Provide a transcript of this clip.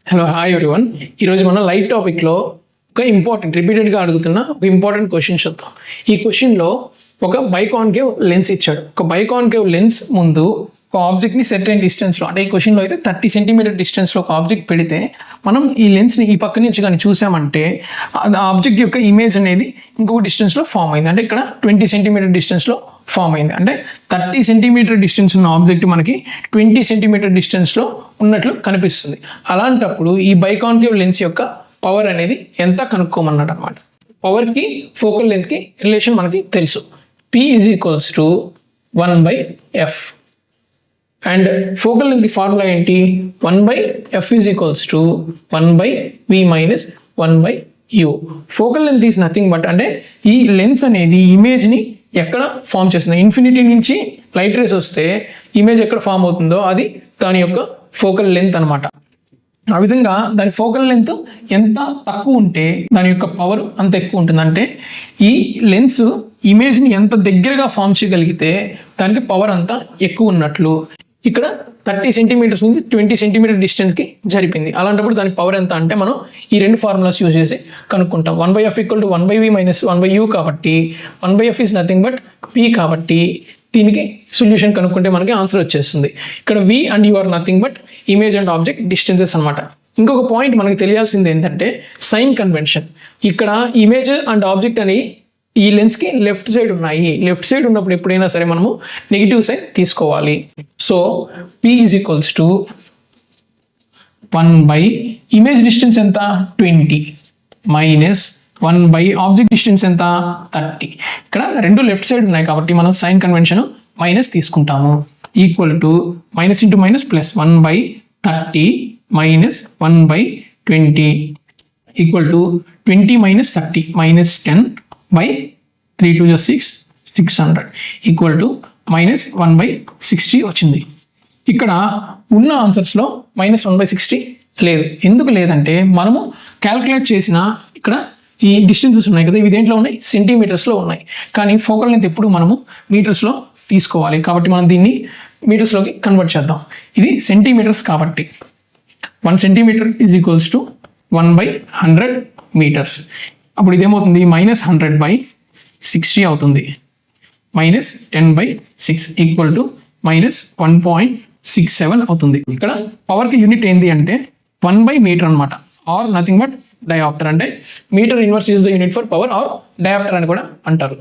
Hello hi everyone. ఈరోజు మనం light టాపిక్లో ఒక రిపీటెడ్గా అడుగుతున్న ఒక ఇంపార్టెంట్ క్వశ్చన్ చూద్దాం. ఈ క్వశ్చన్లో ఒక బైకాన్కేవ్ లెన్స్ ఇచ్చాడు. ఒక బైకాన్కేవ్ లెన్స్ ముందు ఒక ఆబ్జెక్ట్ని సర్టెన్ డిస్టెన్స్లో, అంటే ఈ క్వశ్చన్లో అయితే 30 సెంటీమీటర్ డిస్టెన్స్లో ఒక ఆబ్జెక్ట్ పెడితే మనం ఈ లెన్స్ని ఈ పక్క నుంచి కానీ చూసామంటే ఆ ఆబ్జెక్ట్ యొక్క ఇమేజ్ అనేది ఇంకొక డిస్టెన్స్లో ఫామ్ అయింది. అంటే ఇక్కడ 20 సెంటీమీటర్ డిస్టెన్స్లో ఫామ్ అయింది. అంటే 30 సెంటీమీటర్ డిస్టెన్స్ ఉన్న ఆబ్జెక్ట్ మనకి 20 సెంటీమీటర్ డిస్టెన్స్లో ఉన్నట్లు కనిపిస్తుంది. అలాంటప్పుడు ఈ బైకాన్కేవ్ లెన్స్ యొక్క పవర్ అనేది ఎంత కనుక్కోమన్నాడు అనమాట. పవర్కి ఫోకల్ లెంత్కి రిలేషన్ మనకి తెలుసు. P = 1/f and focal length formula ఏంటి? 1/f = 1/v - 1/u. Focal length is nothing but, అంటే ఈ లెన్స్ అనేది ఇమేజ్ని ఎక్కడ ఫామ్ చేస్తుంది, ఇన్ఫినిటీ నుంచి లైట్ రేస్ వస్తే ఇమేజ్ ఎక్కడ ఫామ్ అవుతుందో అది దాని యొక్క ఫోకల్ లెంత్ అనమాట. ఆ విధంగా దాని ఫోకల్ లెంత్ ఎంత తక్కువ ఉంటే దాని యొక్క పవర్ అంత ఎక్కువ ఉంటుంది. అంటే ఈ లెన్స్ ఇమేజ్ని ఎంత దగ్గరగా ఫామ్ చేయగలిగితే దానికి పవర్ అంత ఎక్కువ ఉన్నట్లు. ఇక్కడ 30 సెంటీమీటర్స్ నుంచి 20 సెంటీమీటర్ డిస్టెన్స్కి జరిపింది. అలాంటప్పుడు దాని పవర్ ఎంత అంటే మనం ఈ రెండు ఫార్ములాస్ యూజ్ చేసి కనుక్కుంటాం. 1/f = 1/v - 1/u కాబట్టి 1/f is nothing but p కాబట్టి దీనికి సొల్యూషన్ కనుక్కుంటే మనకి ఆన్సర్ వచ్చేస్తుంది. ఇక్కడ v and u are nothing but image and object distances అనమాట. ఇంకొక పాయింట్ మనకి తెలియాల్సింది ఏంటంటే సైన్ కన్వెన్షన్. ఇక్కడ ఇమేజ్ అండ్ ఆబ్జెక్ట్ అని ఈ లెన్స్కి లెఫ్ట్ సైడ్ ఉన్నాయి. లెఫ్ట్ సైడ్ ఉన్నప్పుడు ఎప్పుడైనా సరే మనము నెగిటివ్ సైన్ తీసుకోవాలి. సో P = 1/, ఇమేజ్ డిస్టెన్స్ ఎంత 20 - 1/, ఆబ్జెక్ట్ డిస్టెన్స్ ఎంత 30. ఇక్కడ రెండు లెఫ్ట్ సైడ్ ఉన్నాయి కాబట్టి మనం సైన్ కన్వెన్షన్ మైనస్ తీసుకుంటాము. మైనస్ ఇంటూ మైనస్ ప్లస్ 1/30 - 1/20 = 20 - 30 -10/3 2 6 600 = -1/60 వచ్చింది. ఇక్కడ ఉన్న ఆన్సర్స్లో -1/60 లేదు. ఎందుకు లేదంటే మనము క్యాల్కులేట్ చేసిన ఇక్కడ ఈ డిస్టెన్సెస్ ఉన్నాయి కదా, ఇవి దేంట్లో ఉన్నాయి? సెంటీమీటర్స్లో ఉన్నాయి. కానీ ఫోకల్ లెంత్ ఎప్పుడు మనము మీటర్స్లో తీసుకోవాలి కాబట్టి మనం దీన్ని మీటర్స్లోకి కన్వర్ట్ చేద్దాం. ఇది సెంటీమీటర్స్ కాబట్టి 1 సెంటీమీటర్ = 1/100 మీటర్స్. అప్పుడు ఇదేమవుతుంది? -100/60 అవుతుంది. -10/6 = -1.67 అవుతుంది. ఇక్కడ పవర్కి యూనిట్ ఏంటి అంటే 1/మీటర్ అనమాట, ఆర్ నథింగ్ బట్ డయాప్టర్. అంటే meter inverse is the unit for power or diopter అని కూడా అంటారు.